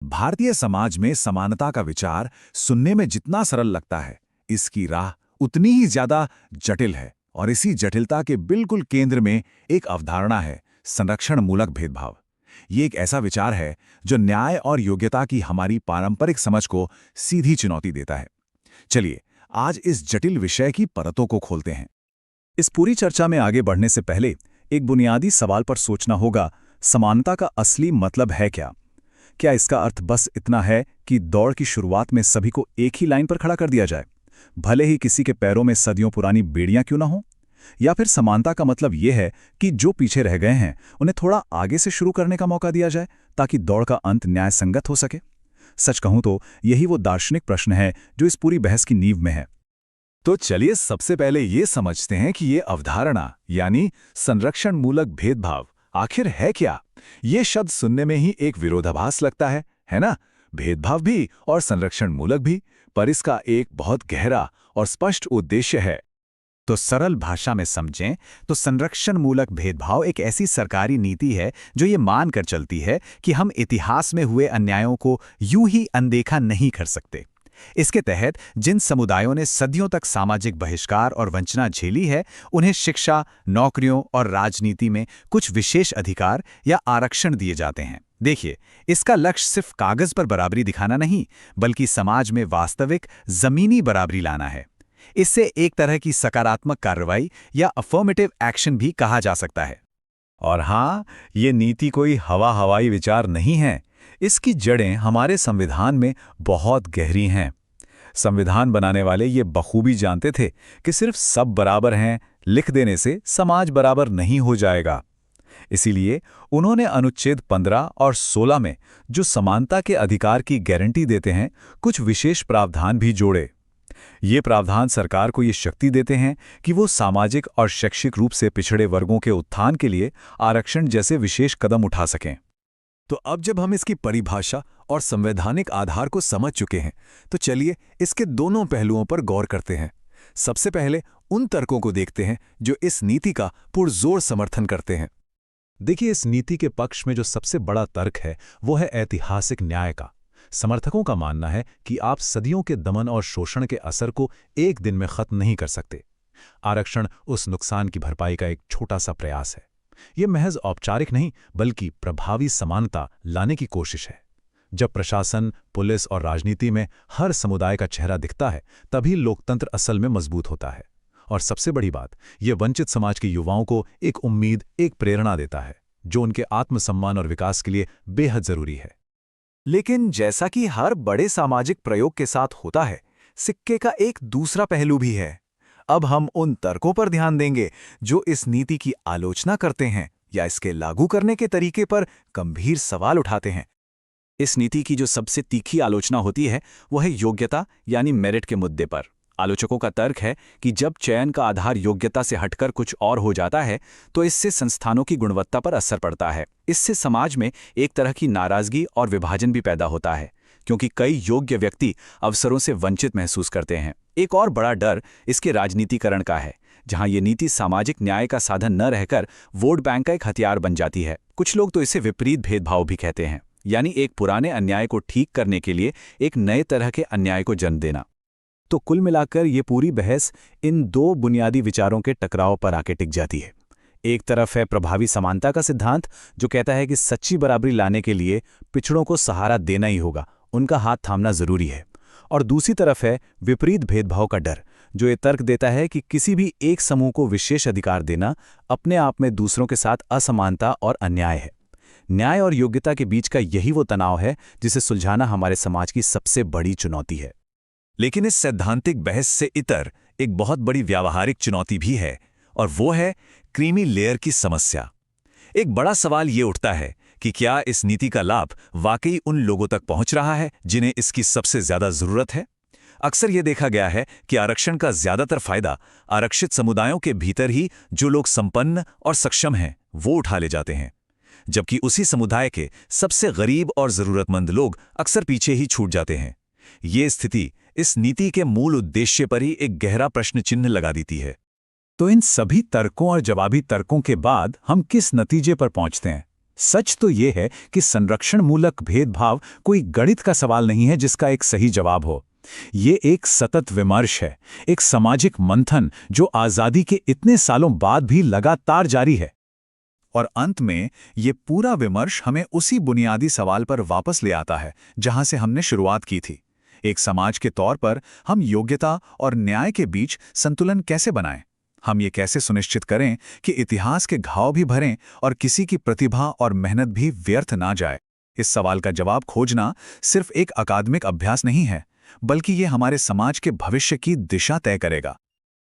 भारतीय समाज में समानता का विचार सुनने में जितना सरल लगता है, इसकी राह उतनी ही ज्यादा जटिल है। और इसी जटिलता के बिल्कुल केंद्र में एक अवधारणा है, संरक्षण मूलक भेदभाव। ये एक ऐसा विचार है जो न्याय और योग्यता की हमारी पारंपरिक समझ को सीधी चुनौती देता है। चलिए, आज इस जटिल विषय की परतों को खोलते हैं। इस पूरी चर्चा में आगे बढ़ने से पहले एक बुनियादी सवाल पर सोचना होगा, समानता का असली मतलब है क्या? क्या इसका अर्थ बस इतना है कि दौड़ की शुरुआत में सभी को एक ही लाइन पर खड़ा कर दिया जाए, भले ही किसी के पैरों में सदियों पुरानी बेड़ियां क्यों ना हो? या फिर समानता का मतलब यह है कि जो पीछे रह गए हैं उन्हें थोड़ा आगे से शुरू करने का मौका दिया जाए ताकि दौड़ का अंत न्यायसंगत हो सके? सच कहूं तो यही वो दार्शनिक प्रश्न है जो इस पूरी बहस की नींव में है। तो चलिए सबसे पहले ये समझते हैं कि ये अवधारणा यानी संरक्षण मूलक भेदभाव आखिर है क्या। ये शब्द सुनने में ही एक विरोधाभास लगता है ना? भेदभाव भी और संरक्षण मूलक भी, पर इसका एक बहुत गहरा और स्पष्ट उद्देश्य है। तो सरल भाषा में समझें तो संरक्षण मूलक भेदभाव एक ऐसी सरकारी नीति है जो ये मानकर चलती है कि हम इतिहास में हुए अन्यायों को यूं ही अनदेखा नहीं कर सकते। इसके तहत जिन समुदायों ने सदियों तक सामाजिक बहिष्कार और वंचना झेली है, उन्हें शिक्षा, नौकरियों और राजनीति में कुछ विशेष अधिकार या आरक्षण दिए जाते हैं। देखिए, इसका लक्ष्य सिर्फ कागज पर बराबरी दिखाना नहीं, बल्कि समाज में वास्तविक जमीनी बराबरी लाना है। इससे एक तरह की सकारात्मक कार्रवाई या अफर्मेटिव एक्शन भी कहा जा सकता है। और हाँ, ये नीति कोई हवाई विचार नहीं है। इसकी जड़ें हमारे संविधान में बहुत गहरी हैं। संविधान बनाने वाले ये बखूबी जानते थे कि सिर्फ सब बराबर हैं लिख देने से समाज बराबर नहीं हो जाएगा। इसीलिए उन्होंने अनुच्छेद 15 और 16 में जो समानता के अधिकार की गारंटी देते हैं, कुछ विशेष प्रावधान भी जोड़े। ये प्रावधान सरकार को ये शक्ति देते हैं कि वो सामाजिक और शैक्षिक रूप से पिछड़े वर्गों के उत्थान के लिए आरक्षण जैसे विशेष कदम उठा सकें। तो अब जब हम इसकी परिभाषा और संवैधानिक आधार को समझ चुके हैं, तो चलिए इसके दोनों पहलुओं पर गौर करते हैं। सबसे पहले उन तर्कों को देखते हैं जो इस नीति का पुरजोर समर्थन करते हैं। देखिए, इस नीति के पक्ष में जो सबसे बड़ा तर्क है वो है ऐतिहासिक न्याय का। समर्थकों का मानना है कि आप सदियों के दमन और शोषण के असर को एक दिन में खत्म नहीं कर सकते। आरक्षण उस नुकसान की भरपाई का एक छोटा सा प्रयास है। ये महज औपचारिक नहीं, बल्कि प्रभावी समानता लाने की कोशिश है। जब प्रशासन, पुलिस और राजनीति में हर समुदाय का चेहरा दिखता है, तभी लोकतंत्र असल में मजबूत होता है। और सबसे बड़ी बात, ये वंचित समाज के युवाओं को एक उम्मीद, एक प्रेरणा देता है, जो उनके आत्मसम्मान और विकास के लिए बेहद जरूरी है। लेकिन जैसा कि हर बड़े सामाजिक प्रयोग के साथ होता है, सिक्के का एक दूसरा पहलू भी है। अब हम उन तर्कों पर ध्यान देंगे जो इस नीति की आलोचना करते हैं या इसके लागू करने के तरीके पर गंभीर सवाल उठाते हैं। इस नीति की जो सबसे तीखी आलोचना होती है वो है योग्यता यानी मेरिट के मुद्दे पर। आलोचकों का तर्क है कि जब चयन का आधार योग्यता से हटकर कुछ और हो जाता है, तो इससे संस्थानों की गुणवत्ता पर असर पड़ता है। इससे समाज में एक तरह की नाराजगी और विभाजन भी पैदा होता है, क्योंकि कई योग्य व्यक्ति अवसरों से वंचित महसूस करते हैं। एक और बड़ा डर इसके राजनीतिकरण का है, जहां ये नीति सामाजिक न्याय का साधन न रहकर वोट बैंक का एक हथियार बन जाती है। कुछ लोग तो इसे विपरीत भेदभाव भी कहते हैं, यानी एक पुराने अन्याय को ठीक करने के लिए एक नए तरह के अन्याय को जन्म देना। तो कुल मिलाकर ये पूरी बहस इन दो बुनियादी विचारों के टकराव पर आके टिक जाती है। एक तरफ है प्रभावी समानता का सिद्धांत, जो कहता है कि सच्ची बराबरी लाने के लिए पिछड़ों को सहारा देना ही होगा, उनका हाथ थामना जरूरी है। और दूसरी तरफ है विपरीत भेदभाव का डर, जो ये तर्क देता है कि किसी भी एक समूह को विशेष अधिकार देना अपने आप में दूसरों के साथ असमानता और अन्याय है। न्याय और योग्यता के बीच का यही वो तनाव है जिसे सुलझाना हमारे समाज की सबसे बड़ी चुनौती है। लेकिन इस सैद्धांतिक बहस से इतर एक बहुत बड़ी व्यावहारिक चुनौती भी है, और वो है क्रीमी लेयर की समस्या। एक बड़ा सवाल ये उठता है कि क्या इस नीति का लाभ वाकई उन लोगों तक पहुंच रहा है जिन्हें इसकी सबसे ज्यादा जरूरत है? अक्सर यह देखा गया है कि आरक्षण का ज्यादातर फायदा आरक्षित समुदायों के भीतर ही जो लोग संपन्न और सक्षम हैं वो उठा ले जाते हैं, जबकि उसी समुदाय के सबसे गरीब और जरूरतमंद लोग अक्सर पीछे ही छूट जाते हैं। ये स्थिति इस नीति के मूल उद्देश्य पर ही एक गहरा प्रश्न चिन्ह लगा देती है। तो इन सभी तर्कों और जवाबी तर्कों के बाद हम किस नतीजे पर पहुंचते हैं? सच तो ये है कि संरक्षण मूलक भेदभाव कोई गणित का सवाल नहीं है जिसका एक सही जवाब हो। ये एक सतत विमर्श है, एक सामाजिक मंथन जो आज़ादी के इतने सालों बाद भी लगातार जारी है। और अंत में ये पूरा विमर्श हमें उसी बुनियादी सवाल पर वापस ले आता है जहां से हमने शुरुआत की थी। एक समाज के तौर पर हम योग्यता और न्याय के बीच संतुलन कैसे बनाएं? हम ये कैसे सुनिश्चित करें कि इतिहास के घाव भी भरें और किसी की प्रतिभा और मेहनत भी व्यर्थ ना जाए? इस सवाल का जवाब खोजना सिर्फ एक अकादमिक अभ्यास नहीं है, बल्कि ये हमारे समाज के भविष्य की दिशा तय करेगा।